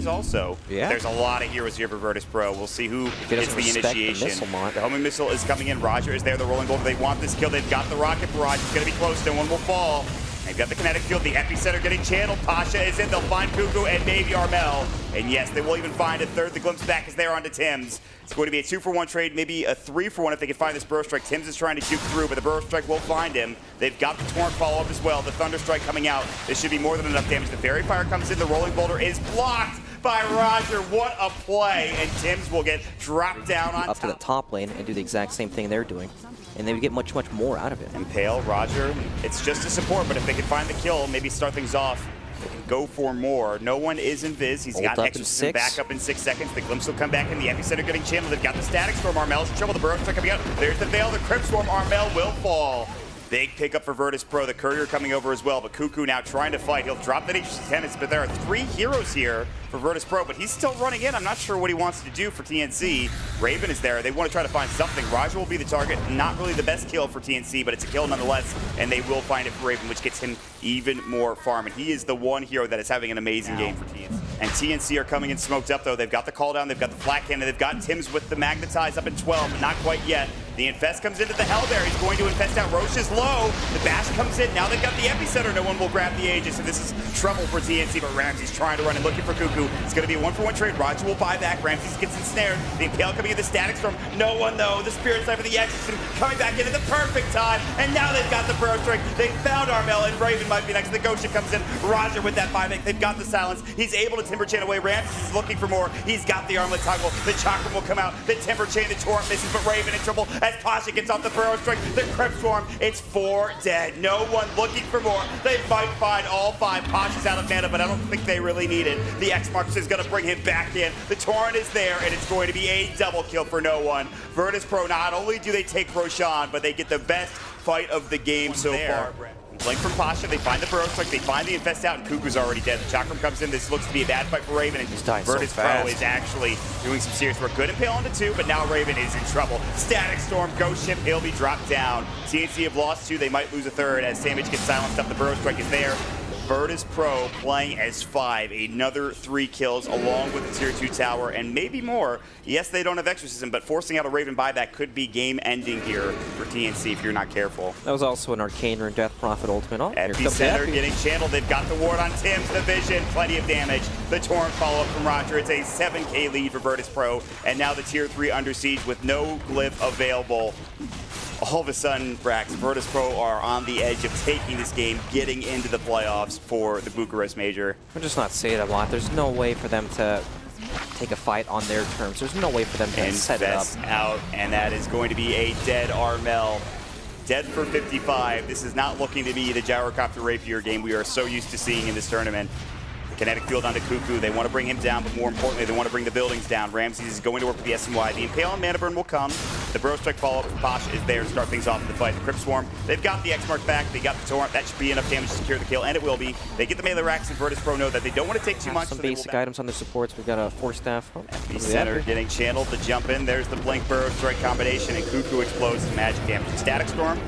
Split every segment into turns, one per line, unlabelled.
is also.
Yeah.
There's a lot of heroes here for Virtus.pro. We'll see who gets the initiation. The homing missile is coming in. Roger is there. The rolling boulder. They want this kill. They've got the rocket barrage. It's going to be close. No one will fall. They've got the kinetic field, the epicenter getting channeled. Pasha is in. They'll find Cuckoo and maybe Armel. And yes, they will even find a third. The glimpse back is there onto Tim's. It's going to be a 2-for-1 trade, maybe a 3-for-1 if they can find this Burrow Strike. Tim's is trying to juke through, but the Burrow Strike will find him. They've got the Torrent follow-up as well. The Thunder Strike coming out. This should be more than enough damage. The Fairy Fire comes in. The Rolling Boulder is blocked by Roger. What a play. And Tim's will get dropped down on
up to the top lane and do the exact same thing they're doing. And they would get much, much more out of it.
Impale, Roger, it's just a support, but if they can find the kill, maybe start things off, they can go for more. No one is invis. He's got extra back up in 6 seconds. The glimpse will come back in. The epicenter getting channeled. They've got the static storm. Armel's in trouble. The Burrow Strike coming out. There's the Veil. The Crypt Swarm. Armel will fall. Big pickup for Virtus.pro. The Courier coming over as well, but Cuckoo now trying to fight. He'll drop that HC tenants, but there are 3 heroes here for Virtus.pro, but he's still running in. I'm not sure what he wants to do for TNC. Raven is there. They want to try to find something. Roger will be the target. Not really the best kill for TNC, but it's a kill nonetheless, and they will find it for Raven, which gets him even more farm. And he is the one hero that is having an amazing game for TNC. And TNC are coming in smoked up, though. They've got the call down. They've got the flat cannon. They've got Tim's with the magnetize up in 12, but not quite yet. The Infest comes into the Hellbear. He's going to infest out. Roche is low. The Bash comes in. Now they've got the epicenter. No one will grab the Aegis, and this is trouble for TNC, but Ramses trying to run and looking for Cuckoo. It's going to be a 1-for-1 trade. Roger will buy back. Ramses gets ensnared. The Impale coming in. The Static Storm. No one, though. The Spirit Sight for the Exorcism coming back in at the perfect time, and now they've got the Burrow Strike. They found Armel, and Raven might be next. The Ghost Ship comes in. Roger with that 5-make. They've got the silence. He's able to Timber Chain away. Ramses is looking for more. He's got the Armlet Toggle. The Chakram will come out. The Timber Chain. The Torrent misses, but Raven in trouble as Pasha gets off the Burrow Strike. The Crypt Swarm. It's 4 dead. No one looking for more. They might find all 5. Pasha's out of mana, but I don't think they really need it. The X-Marks is going to bring him back in. The Torrent is there, and it's going to be a double kill for no one. Virtus.pro, not only do they take Roshan, but they get the best fight of the game so far. Blink from Pasha, they find the Burrow Strike, they find the Infest out, and Cuckoo's already dead. The Chakram comes in, this looks to be a bad fight for Raven, and Virtus.pro is actually doing some serious work. Good Impale onto 2, but now Raven is in trouble. Static Storm, Ghost Ship, he'll be dropped down. TNC have lost 2, they might lose a 3rd as Samage gets silenced up. The Burrow Strike is there. Virtus.pro playing as 5, another 3 kills along with the tier 2 tower and maybe more. Yes, they don't have Exorcism, but forcing out a Raven buyback could be game ending here for TNC if you're not careful.
That was also an Arcane Rune Death Prophet ultimate. Oh,
Epicenter getting channeled. They've got the ward on Tim's, the Vision, plenty of damage. The Torrent follow-up from Roger. It's a 7K lead for Virtus.pro, and now the tier 3 under siege with no glyph available. All of a sudden, Brax, Virtus.pro are on the edge of taking this game, getting into the playoffs for the Bucharest Major.
I'm just not saying it a lot. There's no way for them to take a fight on their terms. There's no way for them to set it up.
Out, and that is going to be a dead Armel. Dead for 55. This is not looking to be the Gyrocopter Rapier game we are so used to seeing in this tournament. Kinetic field onto Cuckoo. They want to bring him down, but more importantly, they want to bring the buildings down. Ramses is going to work with the SMY. The Impale and Mana Burn will come. The Burrow Strike follow-up from Pasha is there to start things off in the fight. The Crypt Swarm, they've got the X-Mark back. They got the Torrent. That should be enough damage to secure the kill, and it will be. They get the melee racks, and Virtus.pro know that they don't want to take too much.
Some basic items on their supports. We've got a Force Staff.
Epicenter getting channeled to jump in. There's the Blink Burrow Strike combination, and Cuckoo explodes as magic damage. Static Storm.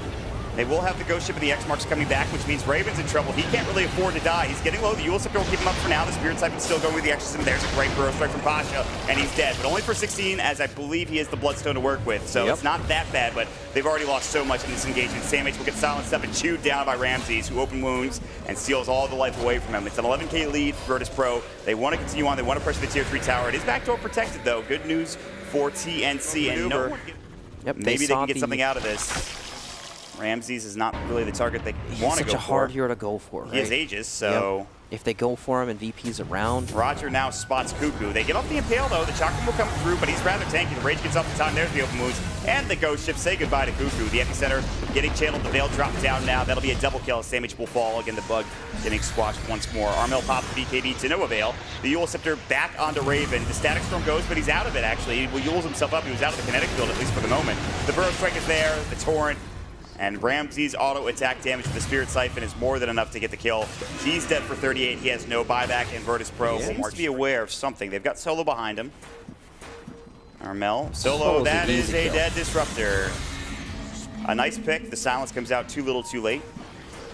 They will have the Ghost Ship and the X-Marks coming back, which means Raven's in trouble. He can't really afford to die. He's getting low. The Yule Scepter will keep him up for now. The Spirit Siphon's still going with the Exorcism. There's a great Burrow Strike from Pasha, and he's dead. But only for 16, as I believe he has the Bloodstone to work with. So it's not that bad, but they've already lost so much in this engagement. Samage will get silenced up and chewed down by Ramses, who open wounds and steals all the life away from him. It's an 11K lead for Virtus.pro. They want to continue on. They want to pressure the tier 3 tower. It is backdoor protected, though. Good news for TNC. And maybe they can get something out of this. Ramses is not really the target they want to go for.
He's such a hard hero to go for, right?
He has Aegis, so...
If they go for him and VP's around...
Roger now spots Cuckoo. They get off the Impale, though. The Chakram will come through, but he's rather tanky. The Rage gets off the time. There's the open moves. And the Ghost Ship say goodbye to Cuckoo. The Epicenter getting channeled. The Veil drops down now. That'll be a double kill. Samage will fall. Again, the Bug getting squashed once more. Armel pops the BKB to no avail. The Yule Scepter back onto Raven. The Static Storm goes, but he's out of it, actually. He Yules himself up. He was out of the kinetic field, at least for the moment. The Burrow Strike is there. The Torrent. And Ramses' auto attack damage with the Spirit Siphon is more than enough to get the kill. He's dead for 38. He has no buyback, and Virtus.pro seems to be aware of something. They've got Solo behind him. Armel. Solo, that is a dead Disruptor. A nice pick. The silence comes out too little too late.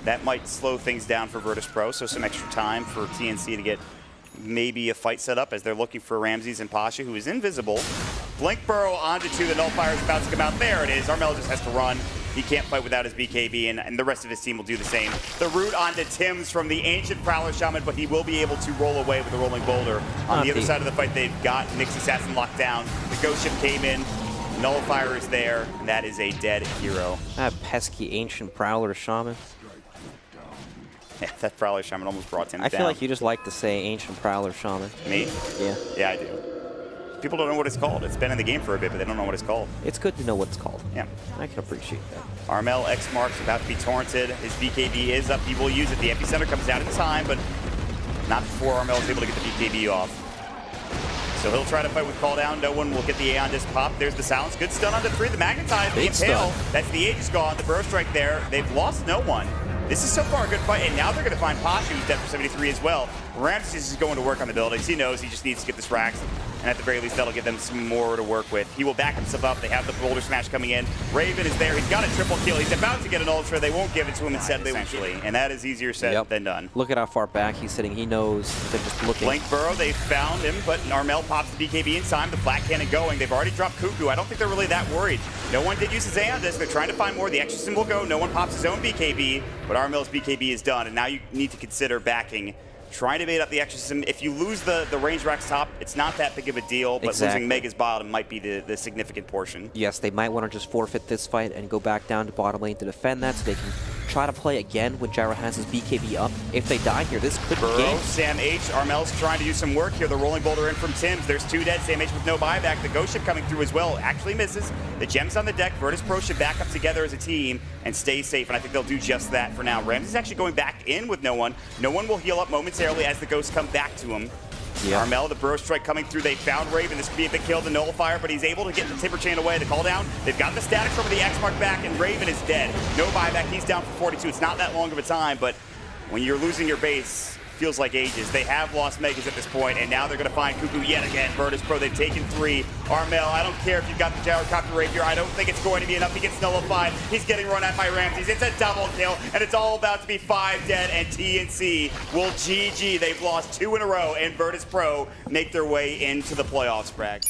That might slow things down for Virtus.pro, so some extra time for TNC to get maybe a fight set up as they're looking for Ramses and Pasha, who is invisible. Blink Burrow onto 2, the Nullifier is about to come out. There it is. Armel just has to run. He can't fight without his BKB, and the rest of his team will do the same. The root onto Tim's from the Ancient Prowler Shaman, but he will be able to roll away with the Rolling Boulder. On the other side of the fight, they've got Nyx Assassin locked down. The Ghost Ship came in. Nullifier is there, and that is a dead hero.
That pesky Ancient Prowler Shaman.
Yeah, that Prowler Shaman almost brought Tim down.
I feel like you just like to say Ancient Prowler Shaman.
Me?
Yeah.
Yeah, I do. People don't know what it's called. It's been in the game for a bit, but they don't know what it's called.
It's good to know what it's called.
Yeah.
I can appreciate that.
Armel X Mark's about to be torrented. His BKB is up. He will use it. The epicenter comes down in time, but not before Armel is able to get the BKB off. So he'll try to fight with Call Down. No one will get the Aeon Disc pop. There's the silence. Good stun onto 3. The Magnetite, the Impale. That's the Aegis gone. The Burrow Strike there. They've lost no one. This is so far a good fight, and now they're going to find Pasha, who's dead for 73 as well. Ramses is going to work on the buildings. He knows he just needs to get this racks, and at the very least, that'll give them some more to work with. He will back himself up. They have the Boulder Smash coming in. Raven is there. He's got a triple kill. He's about to get an Ultra. They won't give it to him instead, essentially, and that is easier said than done.
Look at how far back he's sitting. He knows they're just looking.
Blink Burrow, they found him, but Armel pops the BKB in time. The Flat Cannon going. They've already dropped Cuckoo. I don't think they're really that worried. No one did use his Aeon Disc. They're trying to find more. The extra symbol go. No one pops his own BKB, but Armel's BKB is done, and now you need to consider backing. Trying to bait up the extra system. If you lose the range racks top, it's not that big of a deal, but losing Mega's bottom might be the significant portion.
Yes, they might want to just forfeit this fight and go back down to bottom lane to defend that so they can try to play again when Gyro has his BKB up. If they die here, this could be game.
Sam H. Armel's trying to do some work here. The Rolling Boulder in from Tim's. There's 2 dead. Sam H with no buyback. The Ghost Ship coming through as well. Actually misses. The Gems on the deck. Virtus.pro should back up together as a team and stay safe, and I think they'll do just that for now. Ramses actually going back in with no one. No one will heal up momentarily as the Ghosts come back to him.
Yeah.
Armel, the Burrow Strike coming through. They found Raven. This could be a big kill. The Nullifier, but he's able to get the Timber Chain away. The Call Down. They've got the statics over the X Mark back, and Raven is dead. No buyback. He's down for 42. It's not that long of a time, but when you're losing your base, feels like ages. They have lost Megas at this point, and now they're going to find Cuckoo yet again. Virtus.pro, they've taken 3. Armel, I don't care if you've got the Gyrocopter Rapier. I don't think it's going to be enough. He gets nullified. He's getting run at by Ramses. It's a double kill, and it's all about to be 5 dead, and TNC will GG. They've lost 2 in a row, and Virtus.pro make their way into the playoffs, Bragg.